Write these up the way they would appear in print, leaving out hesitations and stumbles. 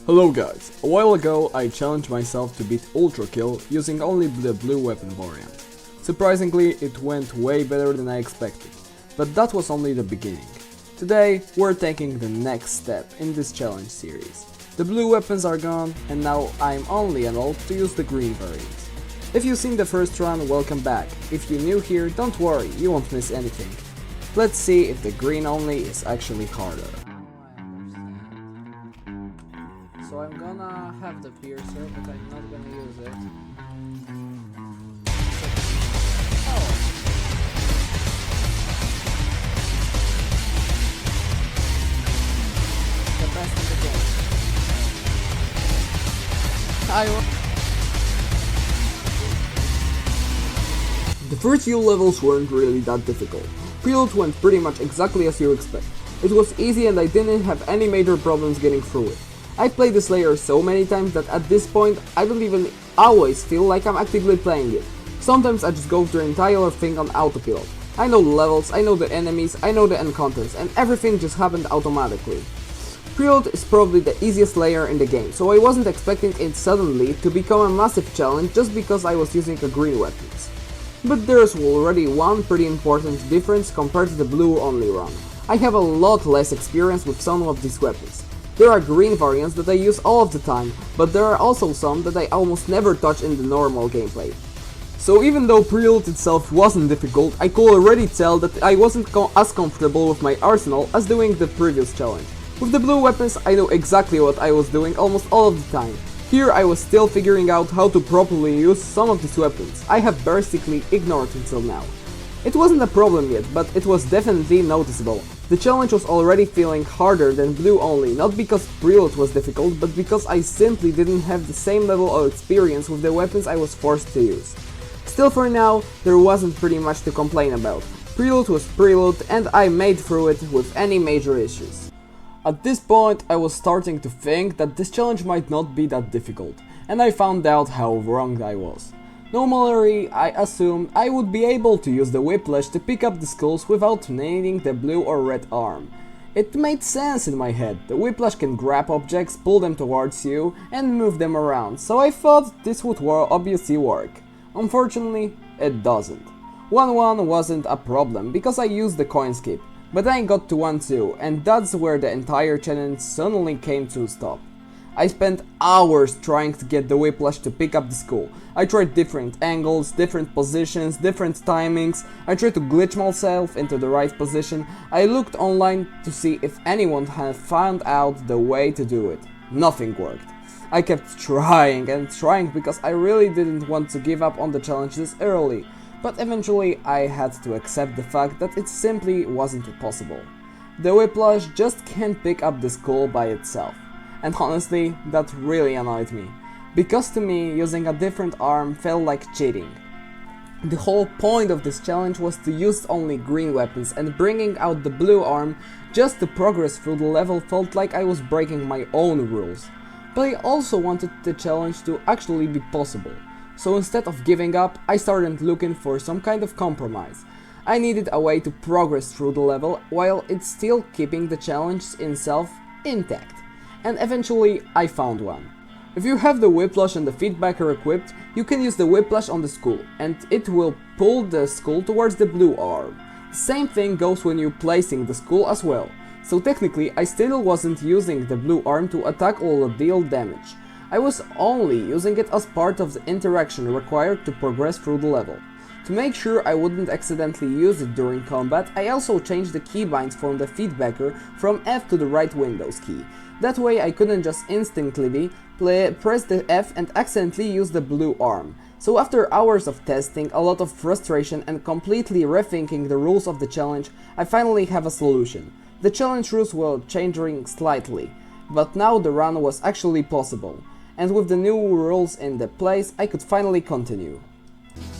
Hello guys, a while ago I challenged myself to beat ULTRAKILL using only the blue weapon variant. Surprisingly, it went way better than I expected, but that was only the beginning. Today, we're taking the next step in this challenge series. The blue weapons are gone, and now I'm only allowed to use the green variant. If you've seen the first run, welcome back. If you're new here, don't worry, you won't miss anything. Let's see if the green only is actually harder. So I'm gonna have the piercer, but I'm not gonna use it. Oh. The best in the game. The first few levels weren't really that difficult. Preload went pretty much exactly as you expect. It was easy and I didn't have any major problems getting through it. I played this layer so many times that at this point I don't even always feel like I'm actively playing it. Sometimes I just go through the entire thing on autopilot. I know the levels, I know the enemies, I know the encounters, and everything just happened automatically. Preload is probably the easiest layer in the game, so I wasn't expecting it suddenly to become a massive challenge just because I was using a green weapons. But there's already one pretty important difference compared to the blue only run. I have a lot less experience with some of these weapons. There are green variants that I use all of the time, but there are also some that I almost never touch in the normal gameplay. So even though preload itself wasn't difficult, I could already tell that I wasn't as comfortable with my arsenal as doing the previous challenge. With the blue weapons I know exactly what I was doing almost all of the time. Here I was still figuring out how to properly use some of these weapons I have basically ignored until now. It wasn't a problem yet, but it was definitely noticeable. The challenge was already feeling harder than blue only, not because preload was difficult, but because I simply didn't have the same level of experience with the weapons I was forced to use. Still, for now, there wasn't pretty much to complain about. Preload was preload and I made through it with any major issues. At this point I was starting to think that this challenge might not be that difficult, and I found out how wrong I was. Normally, I assumed I would be able to use the whiplash to pick up the skulls without needing the blue or red arm. It made sense in my head. The whiplash can grab objects, pull them towards you, and move them around, so I thought this would obviously work. Unfortunately, it doesn't. 1-1 wasn't a problem because I used the coin skip, but I got to 1-2, and that's where the entire challenge suddenly came to a stop. I spent hours trying to get the whiplash to pick up the skull. I tried different angles, different positions, different timings. I tried to glitch myself into the right position. I looked online to see if anyone had found out the way to do it. Nothing worked. I kept trying and trying because I really didn't want to give up on the challenge this early, but eventually I had to accept the fact that it simply wasn't possible. The whiplash just can't pick up the skull by itself. And honestly, that really annoyed me, because to me, using a different arm felt like cheating. The whole point of this challenge was to use only green weapons, and bringing out the blue arm just to progress through the level felt like I was breaking my own rules. But I also wanted the challenge to actually be possible, so instead of giving up, I started looking for some kind of compromise. I needed a way to progress through the level while it's still keeping the challenge itself intact. And eventually I found one. If you have the whiplash and the feedbacker equipped, you can use the whiplash on the skull, and it will pull the skull towards the blue arm. The same thing goes when you're placing the skull as well, so technically I still wasn't using the blue arm to attack or deal damage. I was only using it as part of the interaction required to progress through the level. To make sure I wouldn't accidentally use it during combat, I also changed the keybinds from the feedbacker from F to the right Windows key. That way I couldn't just instinctively press the F and accidentally use the blue arm. So after hours of testing, a lot of frustration and completely rethinking the rules of the challenge, I finally have a solution. The challenge rules were changing slightly, but now the run was actually possible. And with the new rules in the place, I could finally continue.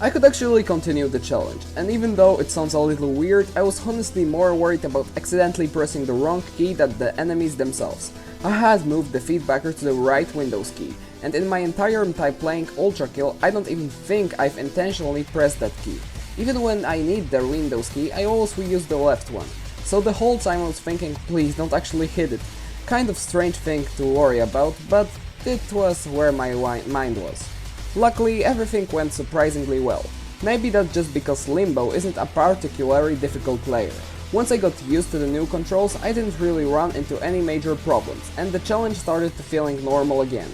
I could actually continue the challenge, and even though it sounds a little weird, I was honestly more worried about accidentally pressing the wrong key than the enemies themselves. I had moved the feedbacker to the right Windows key, and in my entire time playing ULTRAKILL, I don't even think I've intentionally pressed that key. Even when I need the Windows key, I always reuse the left one. So the whole time I was thinking, please don't actually hit it. Kind of strange thing to worry about, but it was where my mind was. Luckily, everything went surprisingly well. Maybe that's just because Limbo isn't a particularly difficult layer. Once I got used to the new controls, I didn't really run into any major problems, and the challenge started to feeling normal again.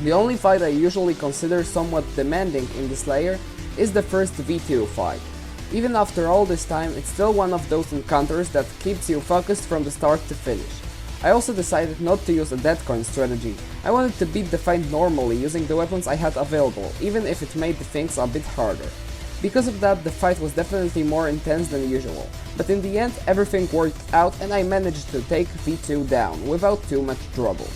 The only fight I usually consider somewhat demanding in this layer is the first V2 fight. Even after all this time, it's still one of those encounters that keeps you focused from the start to finish. I also decided not to use a dead coin strategy. I wanted to beat the fight normally using the weapons I had available, even if it made things a bit harder. Because of that, the fight was definitely more intense than usual, but in the end everything worked out and I managed to take V2 down without too much trouble.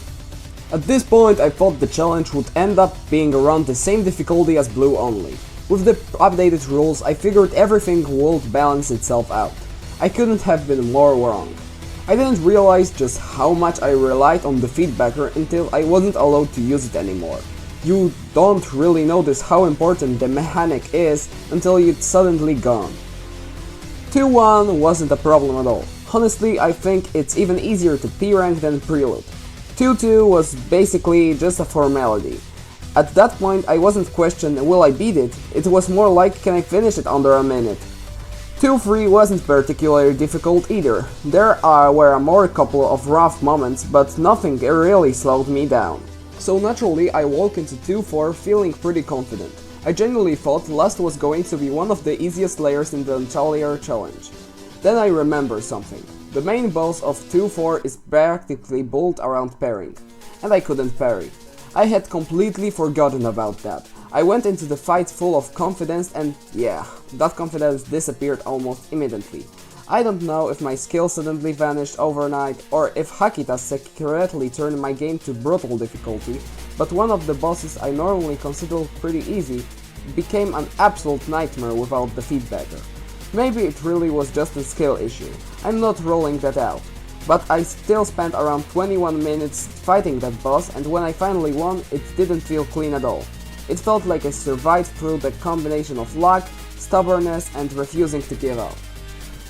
At this point I thought the challenge would end up being around the same difficulty as Blue only. With the updated rules I figured everything would balance itself out. I couldn't have been more wrong. I didn't realize just how much I relied on the feedbacker until I wasn't allowed to use it anymore. You don't really notice how important the mechanic is until it's suddenly gone. 2-1 wasn't a problem at all. Honestly, I think it's even easier to P-rank than Prelude. 2-2 was basically just a formality. At that point I wasn't questioning will I beat it, it was more like can I finish it under a minute. 2-3 wasn't particularly difficult either. There were a couple of rough moments, but nothing really slowed me down. So naturally I walk into 2-4 feeling pretty confident. I genuinely thought last was going to be one of the easiest layers in the entire challenge. Then I remember something. The main boss of 2-4 is practically built around parrying, and I couldn't parry. I had completely forgotten about that. I went into the fight full of confidence and yeah, that confidence disappeared almost immediately. I don't know if my skill suddenly vanished overnight or if Hakita secretly turned my game to brutal difficulty, but one of the bosses I normally consider pretty easy became an absolute nightmare without the feedbacker. Maybe it really was just a skill issue, I'm not rolling that out. But I still spent around 21 minutes fighting that boss and when I finally won, it didn't feel clean at all. It felt like I survived through the combination of luck, stubbornness and refusing to give up.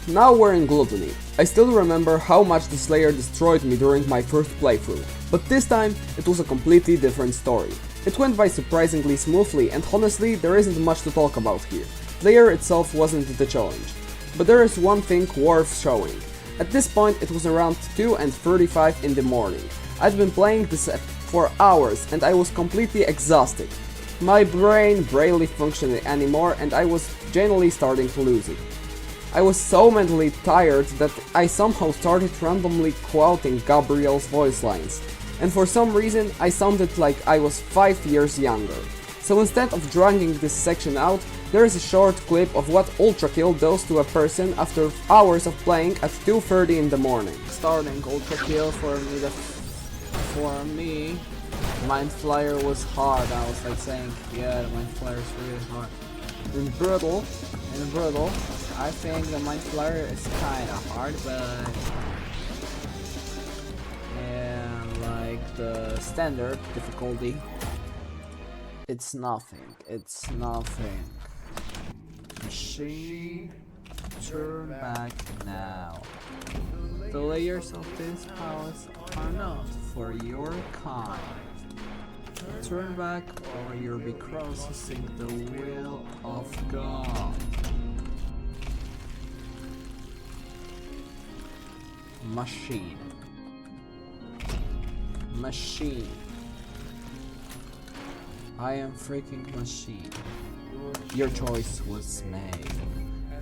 Now we're in Gluttony. I still remember how much this layer destroyed me during my first playthrough, but this time it was a completely different story. It went by surprisingly smoothly and honestly there isn't much to talk about here. The layer itself wasn't the challenge. But there is one thing worth showing. At this point it was around 2:35 in the morning. I'd been playing this for hours and I was completely exhausted. My brain barely functioned anymore and I was genuinely starting to lose it. I was so mentally tired that I somehow started randomly quoting Gabriel's voice lines. And for some reason I sounded like I was 5 years younger. So instead of dragging this section out, there is a short clip of what ULTRAKILL does to a person after hours of playing at 2:30 in the morning. Starting ULTRAKILL for me, Mind Flyer was hard. I was like saying, yeah, the Mind Flyer is really hard. In Brutal, I think the Mind Flyer is kinda hard, but and like the standard difficulty, it's nothing. Machine, turn back now. The layers of this house are not for your kind. Turn back or you'll be crossing the will of God. Machine. I am freaking machine. Your choice was made.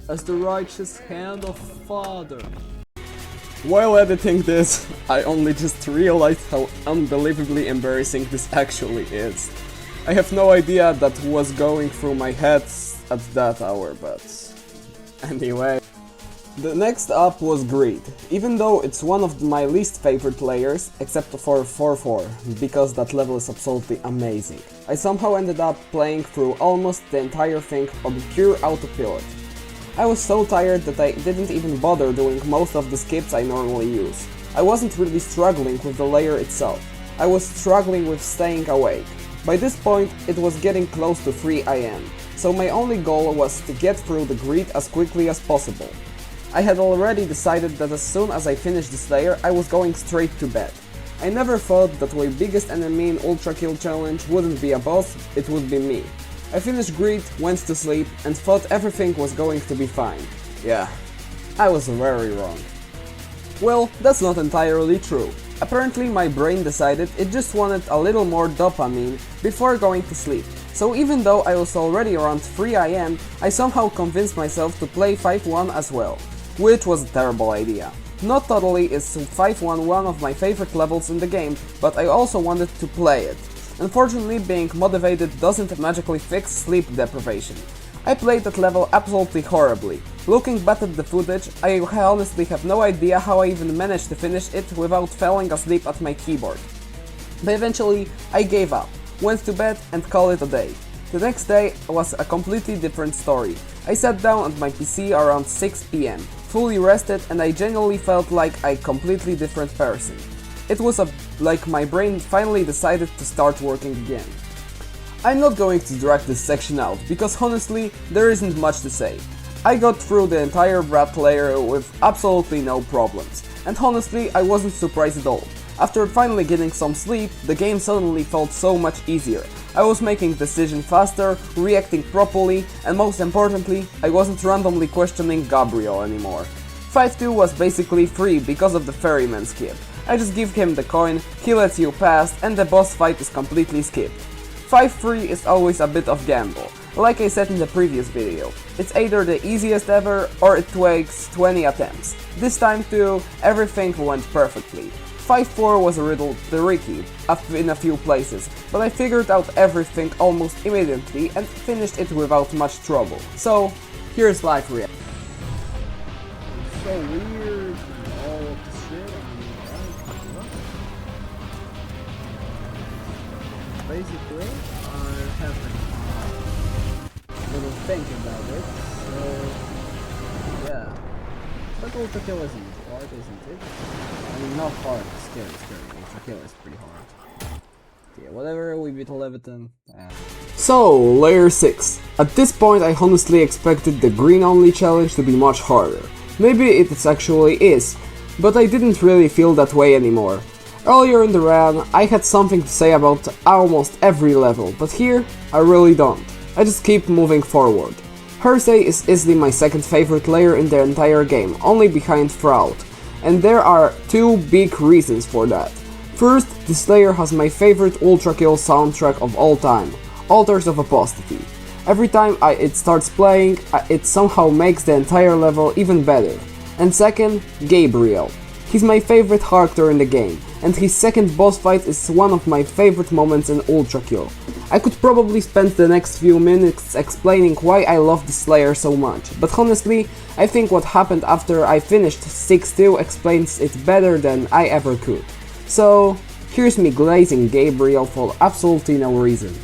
As the righteous hand of Father. While editing this, I only just realized how unbelievably embarrassing this actually is. I have no idea that was going through my head at that hour, but anyway. The next up was Greed, even though it's one of my least favorite layers, except for 4-4, because that level is absolutely amazing. I somehow ended up playing through almost the entire thing on pure autopilot. I was so tired that I didn't even bother doing most of the skips I normally use. I wasn't really struggling with the layer itself, I was struggling with staying awake. By this point, it was getting close to 3 AM, so my only goal was to get through the Greed as quickly as possible. I had already decided that as soon as I finished this layer, I was going straight to bed. I never thought that my biggest enemy in Ultra Kill challenge wouldn't be a boss, it would be me. I finished Greed, went to sleep, and thought everything was going to be fine. Yeah, I was very wrong. Well, that's not entirely true. Apparently my brain decided it just wanted a little more dopamine before going to sleep. So even though I was already around 3 AM, I somehow convinced myself to play 5-1 as well. Which was a terrible idea. Not totally is 5-1 one of my favorite levels in the game, but I also wanted to play it. Unfortunately, being motivated doesn't magically fix sleep deprivation. I played that level absolutely horribly. Looking back at the footage, I honestly have no idea how I even managed to finish it without falling asleep at my keyboard. But eventually, I gave up, went to bed and called it a day. The next day was a completely different story. I sat down at my PC around 6 PM, fully rested, and I genuinely felt like a completely different person. It was like my brain finally decided to start working again. I'm not going to drag this section out, because honestly, there isn't much to say. I got through the entire Brat layer with absolutely no problems, and honestly, I wasn't surprised at all. After finally getting some sleep, the game suddenly felt so much easier. I was making decisions faster, reacting properly, and most importantly, I wasn't randomly questioning Gabriel anymore. 5-2 was basically free because of the ferryman skip. I just give him the coin, he lets you pass, and the boss fight is completely skipped. 5-3 is always a bit of gamble. Like I said in the previous video, it's either the easiest ever or it takes 20 attempts. This time too, everything went perfectly. 5-4 was a little tricky in a few places, but I figured out everything almost immediately and finished it without much trouble. So, here's live reaction. So weird, all of the shit. Basically, I have a little think about it, so yeah. But ULTRAKILL isn't hard, isn't it? I mean, not hard, scary. ULTRAKILL is pretty hard. Yeah, whatever, we beat Leviton. So, layer 6. At this point I honestly expected the green only challenge to be much harder. Maybe it actually is, but I didn't really feel that way anymore. Earlier in the run, I had something to say about almost every level, but here, I really don't. I just keep moving forward. Hersey is easily my second favorite layer in the entire game, only behind Fraud, and there are two big reasons for that. First, this layer has my favorite ULTRAKILL soundtrack of all time, Altars of Apostasy. Every time it starts playing, it somehow makes the entire level even better. And second, Gabriel. He's my favorite character in the game, and his second boss fight is one of my favorite moments in ULTRAKILL. I could probably spend the next few minutes explaining why I love this layer so much, but honestly, I think what happened after I finished 6-2 explains it better than I ever could. So, here's me glazing Gabriel for absolutely no reason.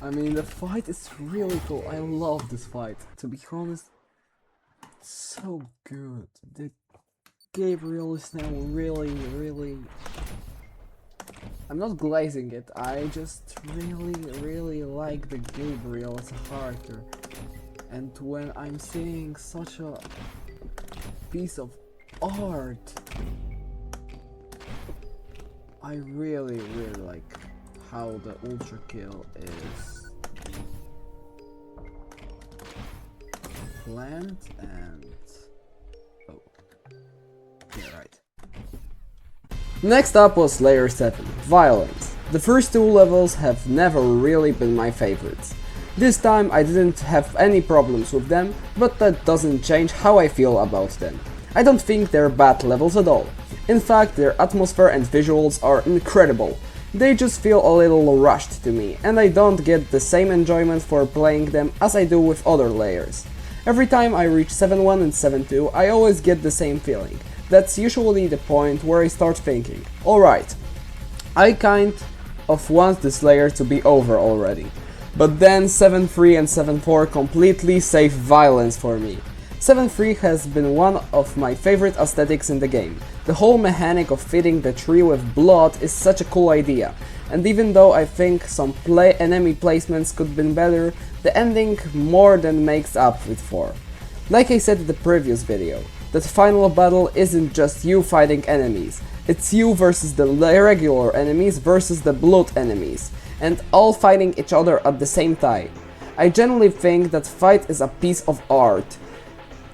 I mean, the fight is really cool. I love this fight. To be honest, it's so good. The Gabriel is now really... I'm not glazing it, I just really like the Gabriel as a character. And when I'm seeing such a piece of art, I really like how the ULTRAKILL is planned and... oh, yeah, right. Next up was layer 7, Violence. The first two levels have never really been my favorites. This time I didn't have any problems with them, but that doesn't change how I feel about them. I don't think they're bad levels at all. In fact, their atmosphere and visuals are incredible. They just feel a little rushed to me, and I don't get the same enjoyment for playing them as I do with other layers. Every time I reach 7-1 and 7-2, I always get the same feeling. That's usually the point where I start thinking, alright, I kind of want this layer to be over already. But then 7.3 and 7.4 completely save violence for me. 7.3 has been one of my favorite aesthetics in the game. The whole mechanic of filling the tree with blood is such a cool idea, and even though I think some enemy placements could have been better, the ending more than makes up with 4. Like I said in the previous video, that final battle isn't just you fighting enemies, it's you versus the regular enemies versus the blood enemies, and all fighting each other at the same time. I generally think that fight is a piece of art.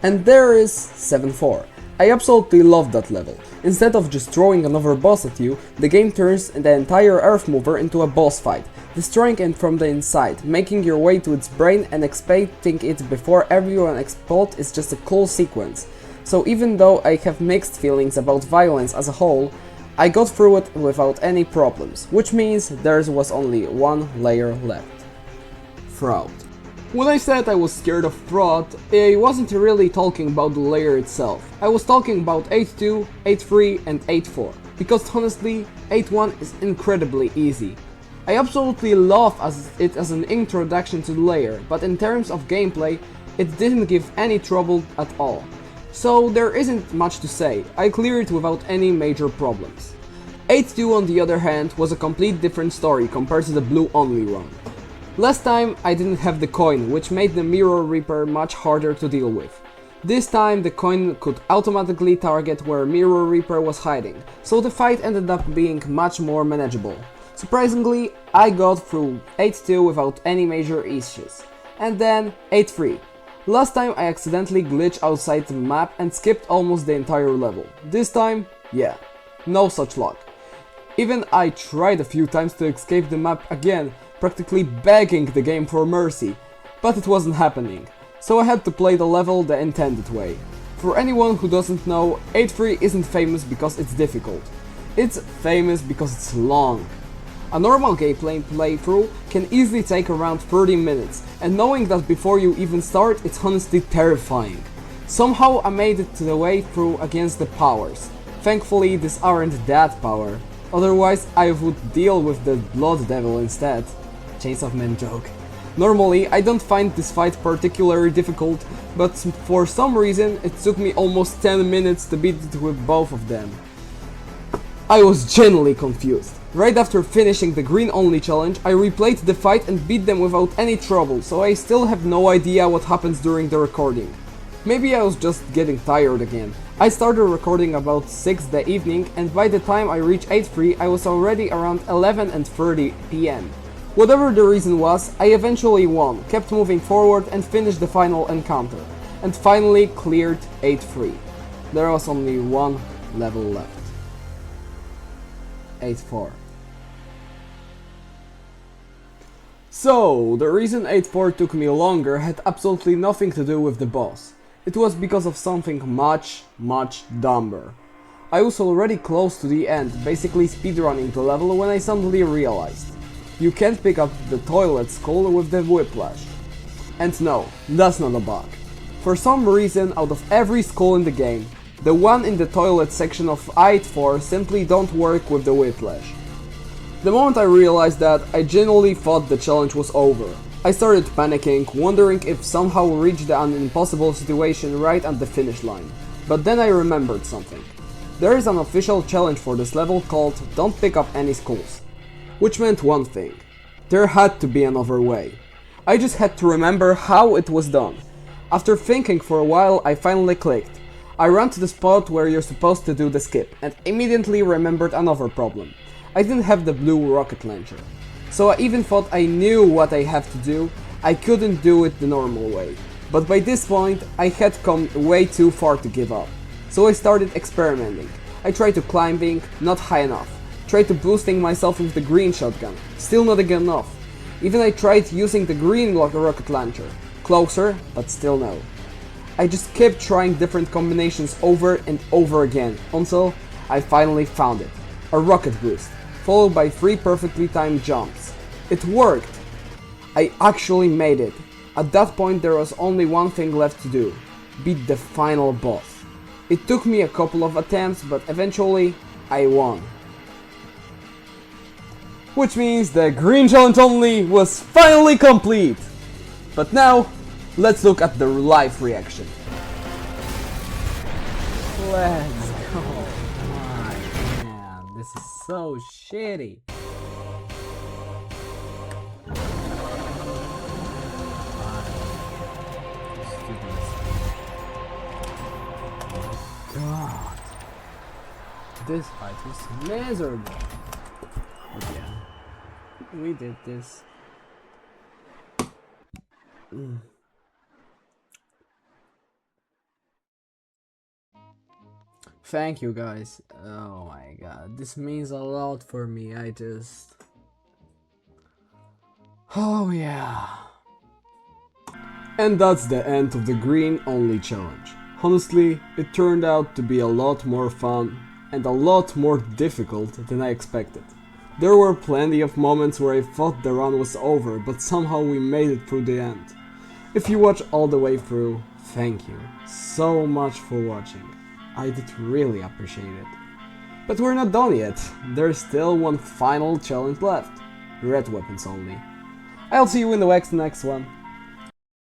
And there is 7.4. I absolutely love that level. Instead of just throwing another boss at you, the game turns the entire earth mover into a boss fight, destroying it from the inside, making your way to its brain and expecting it before everyone explodes is just a cool sequence. So even though I have mixed feelings about violence as a whole, I got through it without any problems, which means there was only one layer left. Fraud. When I said I was scared of fraud, I wasn't really talking about the layer itself. I was talking about 8.2, 8.3 and 8.4, because honestly, 8.1 is incredibly easy. I absolutely love it as an introduction to the layer, but in terms of gameplay, it didn't give any trouble at all. So there isn't much to say, I cleared it without any major problems. 8.2 on the other hand was a complete different story compared to the blue only run. Last time I didn't have the coin, which made the Mirror Reaper much harder to deal with. This time the coin could automatically target where Mirror Reaper was hiding, so the fight ended up being much more manageable. Surprisingly, I got through 8.2 without any major issues. And then 8.3. Last time I accidentally glitched outside the map and skipped almost the entire level. This time, yeah, no such luck. Even I tried a few times to escape the map again, practically begging the game for mercy, but it wasn't happening, so I had to play the level the intended way. For anyone who doesn't know, 8.3 isn't famous because it's difficult. It's famous because it's long. A normal gameplay playthrough can easily take around 30 minutes, and knowing that before you even start, it's honestly terrifying. Somehow I made it to the way through against the powers. Thankfully these aren't that power, otherwise I would deal with the Blood Devil instead. Chainsaw Man joke. Normally I don't find this fight particularly difficult, but for some reason it took me almost 10 minutes to beat it with both of them. I was genuinely confused. Right after finishing the green only challenge, I replayed the fight and beat them without any trouble, so I still have no idea what happens during the recording. Maybe I was just getting tired again. I started recording about 6 the evening, and by the time I reached 8.3 I was already around 11:30 PM. Whatever the reason was, I eventually won, kept moving forward and finished the final encounter, and finally cleared 8.3. There was only one level left. 8.4. So, the reason 8.4 took me longer had absolutely nothing to do with the boss. It was because of something much dumber. I was already close to the end, basically speedrunning the level, when I suddenly realized you can't pick up the toilet skull with the whiplash. And no, that's not a bug. For some reason, out of every skull in the game, the one in the toilet section of 8.4 simply don't work with the whiplash. The moment I realized that, I genuinely thought the challenge was over. I started panicking, wondering if somehow reached an impossible situation right at the finish line. But then I remembered something. There is an official challenge for this level called Don't Pick Up Any Skulls. Which meant one thing. There had to be another way. I just had to remember how it was done. After thinking for a while, I finally clicked. I ran to the spot where you're supposed to do the skip, and immediately remembered another problem. I didn't have the blue rocket launcher. So I even thought I knew what I have to do, I couldn't do it the normal way. But by this point, I had come way too far to give up. So I started experimenting. I tried to climbing, not high enough. Tried to boosting myself with the green shotgun, still not enough. Even I tried using the green rocket launcher, closer, but still no. I just kept trying different combinations over and over again, until I finally found it. A rocket boost, followed by 3 perfectly timed jumps. It worked! I actually made it. At that point there was only one thing left to do. Beat the final boss. It took me a couple of attempts, but eventually I won. Which means the green challenge only was finally complete! But now, let's look at the live reaction. Let's go! Oh, man, this is so shitty. God, this fight was miserable. But yeah, we did this. Thank you guys. Oh my god, this means a lot for me. Oh yeah. And that's the end of the green only challenge. Honestly, it turned out to be a lot more fun and a lot more difficult than I expected. There were plenty of moments where I thought the run was over, but somehow we made it through the end. If you watch all the way through, thank you so much for watching. I did really appreciate it. But we're not done yet. There's still one final challenge left. Red weapons only. I'll see you in the next one.